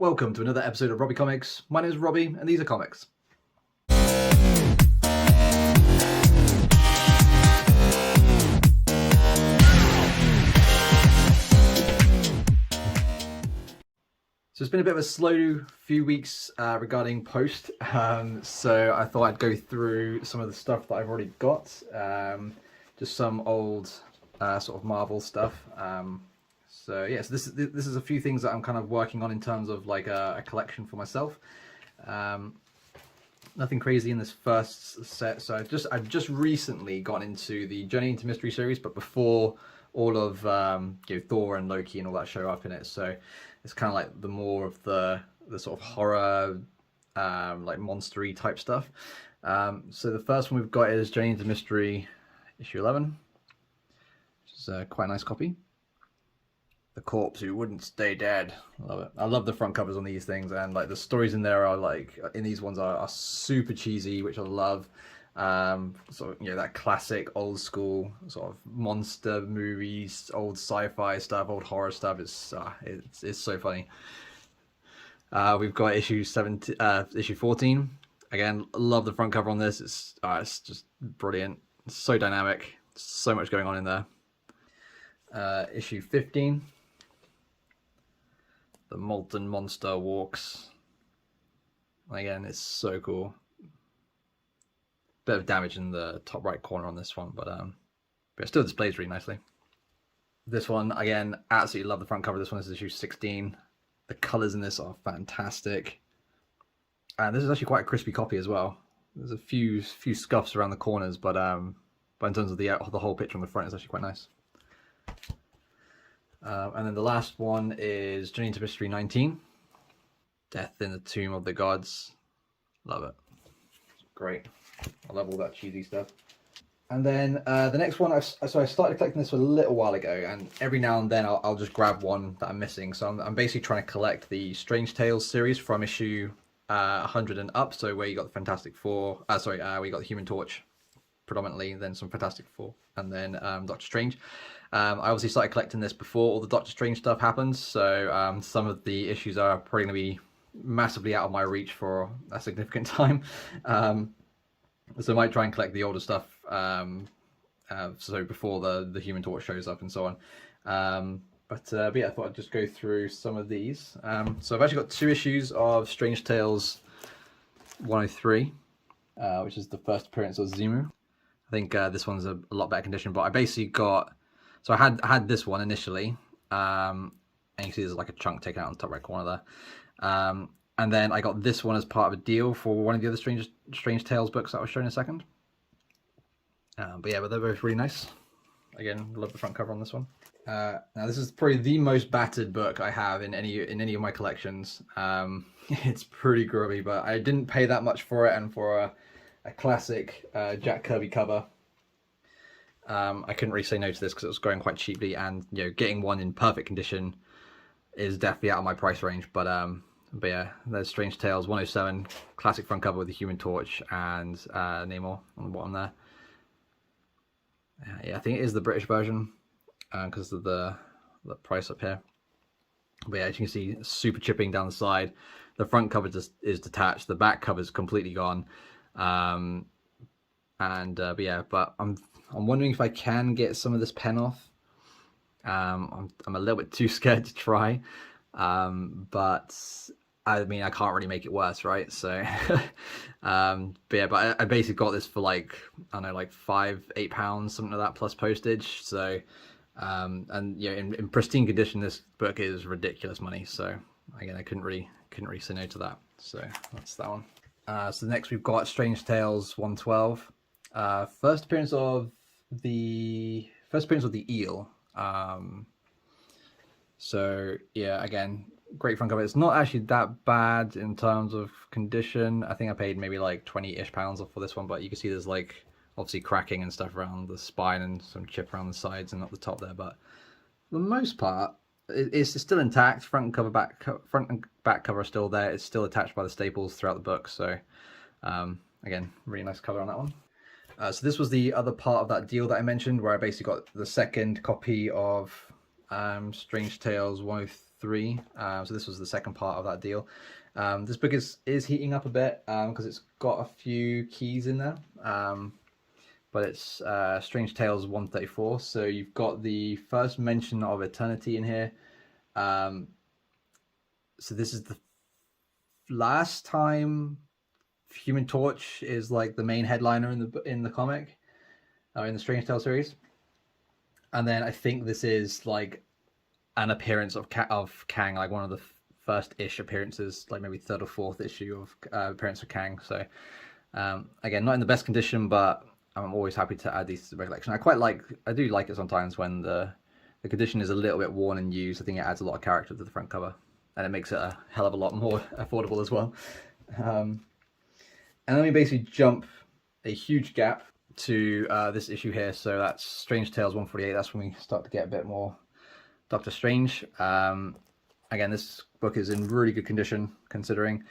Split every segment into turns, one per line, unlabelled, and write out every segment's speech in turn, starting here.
Welcome to another episode of Robbie Comics. My name is Robbie, and these are comics. So it's been a bit of a slow few weeks regarding post, so I thought I'd go through some of the stuff that I've already got, just some old sort of Marvel stuff. So this is a few things that I'm kind of working on in terms of like a collection for myself. Nothing crazy in this first set. So I've just recently got into the Journey into Mystery series, but before all of Thor and Loki and all that show up in it. So it's kind of like the more of the sort of horror, like monstery type stuff. So the first one we've got is Journey into Mystery issue 11, which is quite a nice copy. The corpse who wouldn't stay dead. I love it. I love the front covers on these things, and like the stories in there are like in these ones are super cheesy, which I love. So that classic old school sort of monster movies, old sci-fi stuff, old horror stuff. It's so funny. We've got issue 14. Again, love the front cover on this. It's just brilliant. It's so dynamic. So much going on in there. Issue 15. The Molten Monster walks. Again, it's so cool. Bit of damage in the top right corner on this one, but it still displays really nicely. This one, again, absolutely love the front cover. This one is issue 16. The colors in this are fantastic. And this is actually quite a crispy copy as well. There's a few scuffs around the corners, but in terms of the whole picture on the front, it's actually quite nice. And then the last one is Journey into Mystery 19. Death in the Tomb of the Gods. Love it. It's great. I love all that cheesy stuff. And then the next one, I started collecting this a little while ago, and every now and then I'll just grab one that I'm missing. So I'm basically trying to collect the Strange Tales series from issue 100 and up. So where you got the Fantastic Four, where you got the Human Torch predominantly, then some Fantastic Four, and then Doctor Strange. I obviously started collecting this before all the Doctor Strange stuff happened, so some of the issues are probably going to be massively out of my reach for a significant time. So I might try and collect the older stuff, so before the Human Torch shows up and so on. But yeah, I thought I'd just go through some of these. So I've actually got 2 issues of Strange Tales 103, which is the first appearance of Zemu. I think this one's a lot better condition, but I basically got... So I had this one initially, and you can see there's like a chunk taken out on the top right corner there. And then I got this one as part of a deal for one of the other Strange Tales books that I'll show in a second. But they're both really nice. Again, love the front cover on this one. Now this is probably the most battered book I have in any of my collections. It's pretty grubby, but I didn't pay that much for it, and for a classic Jack Kirby cover, I couldn't really say no to this because it was going quite cheaply, and getting one in perfect condition is definitely out of my price range. But yeah, there's Strange Tales 107, classic front cover with the Human Torch and Namor on the bottom there. Yeah, I think it is the British version because of the price up here. But yeah, as you can see, super chipping down the side. The front cover just is detached. The back cover is completely gone. But I'm wondering if I can get some of this pen off. I'm a little bit too scared to try, but I mean I can't really make it worse, right? So, but I basically got this for like I don't know, like £5-8, something like that, plus postage. So, and in pristine condition, this book is ridiculous money. So again, I couldn't really say no to that. So that's that one. So next we've got Strange Tales 112. First appearance of the eel. So yeah, again, great front cover. It's not actually that bad in terms of condition. I think I paid maybe like £20-ish for this one, but you can see there's like obviously cracking and stuff around the spine and some chip around the sides and up the top there. But for the most part, it's still intact. Front and back cover are still there. It's still attached by the staples throughout the book. So again, really nice cover on that one. So this was the other part of that deal that I mentioned, where I basically got the second copy of Strange Tales 3. So this was the second part of that deal. This book is heating up a bit because it's got a few keys in there. But it's Strange Tales 134. So you've got the first mention of eternity in here. So this is the last time Human Torch is like the main headliner in the comic, or in the Strange Tales series. And then I think this is like an appearance of Kang, like one of the first-ish appearances, like maybe third or fourth issue of appearance of Kang. So again, not in the best condition, but I'm always happy to add these to the collection. I do like it sometimes when the condition is a little bit worn and used. I think it adds a lot of character to the front cover, and it makes it a hell of a lot more affordable as well. And then we basically jump a huge gap to this issue here. So that's Strange Tales 148. That's when we start to get a bit more Doctor Strange. Again, this book is in really good condition considering.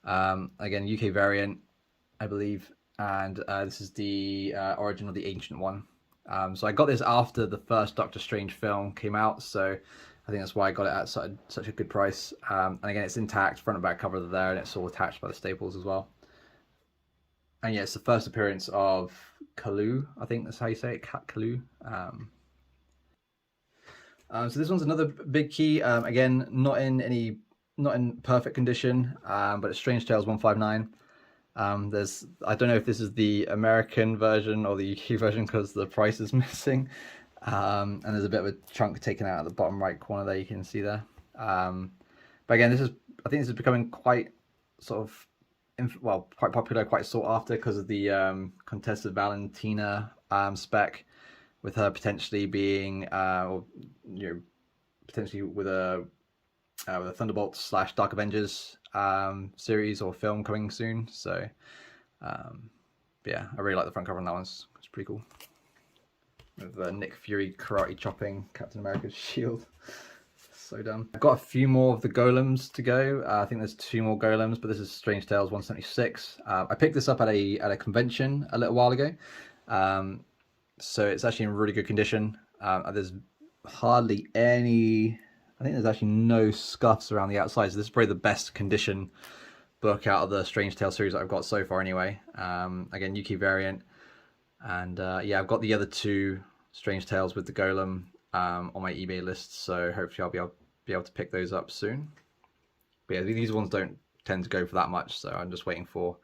Again, UK variant, I believe, and this is the origin of the Ancient One. So I got this after the first Doctor Strange film came out, so I think that's why I got it at such a good price. And again, it's intact, front and back cover are there, and it's all attached by the staples as well. And yeah, it's the first appearance of Kalu, I think that's how you say it, Kalu. So this one's another big key. Again, not in perfect condition, but it's Strange Tales 159. I don't know if this is the American version or the UK version because the price is missing. And there's a bit of a chunk taken out at the bottom right corner there, you can see there. But again, I think this is becoming quite sort of, quite popular, quite sought after because of the Contessa Valentina spec, with her potentially being, potentially with a Thunderbolts / Dark Avengers series or film coming soon. So yeah, I really like the front cover on that one. It's pretty cool. With Nick Fury karate chopping Captain America's shield. So dumb. I've got a few more of the golems to go. I think there's 2 more golems, but this is Strange Tales 176. I picked this up at a convention a little while ago. So it's actually in really good condition. There's hardly any, I think there's actually no scuffs around the outside. So this is probably the best condition book out of the Strange Tales series that I've got so far anyway. Again, UK variant. And yeah, I've got the other 2 Strange Tales with the golem on my eBay list. So hopefully I'll be able to pick those up soon. But yeah, these ones don't tend to go for that much. So I'm just waiting for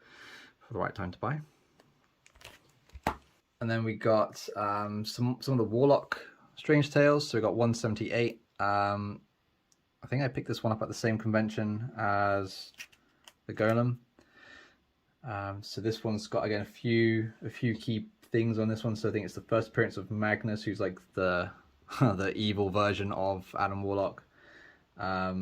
the right time to buy. And then we got some of the Warlock Strange Tales. So we got 178. I think I picked this one up at the same convention as the Golem. So this one's got, again, a few key things on this one. So I think it's the first appearance of Magnus, who's like the the evil version of Adam Warlock. I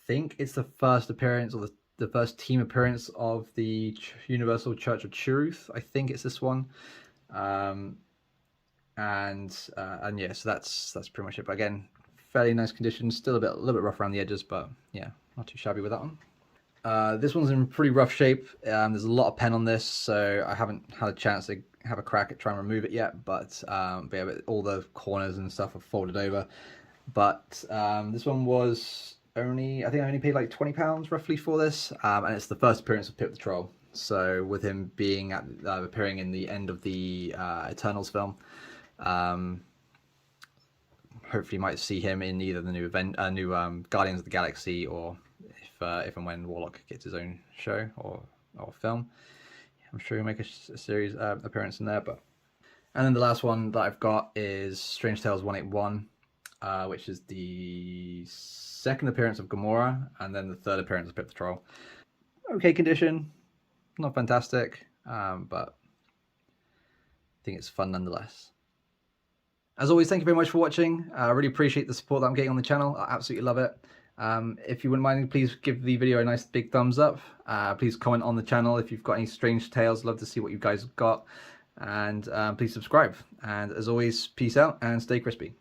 think it's the first appearance, or the first team appearance of the Universal Church of Truth. I think it's this one. And yeah, so that's pretty much it. But again, fairly nice condition, still a little bit rough around the edges, but yeah, not too shabby with that one. This one's in pretty rough shape. There's a lot of pen on this, so I haven't had a chance to have a crack at trying to remove it yet, but yeah, all the corners and stuff are folded over. But this one was I think I only paid like £20 roughly for this, and it's the first appearance of Pip the Troll. So with him being appearing in the end of the Eternals film, hopefully you might see him in either the new Guardians of the Galaxy, or if and when Warlock gets his own show or film, I'm sure he'll make a series appearance in there. And then the last one that I've got is Strange Tales 181, which is the second appearance of Gamora, and then the third appearance of Pip the Troll. Okay condition, not fantastic, but I think it's fun nonetheless. As always, thank you very much for watching. I really appreciate the support that I'm getting on the channel. I absolutely love it. If you wouldn't mind, please give the video a nice big thumbs up. Please comment on the channel if you've got any Strange Tales. Love to see what you guys have got. And please subscribe. And as always, peace out and stay crispy.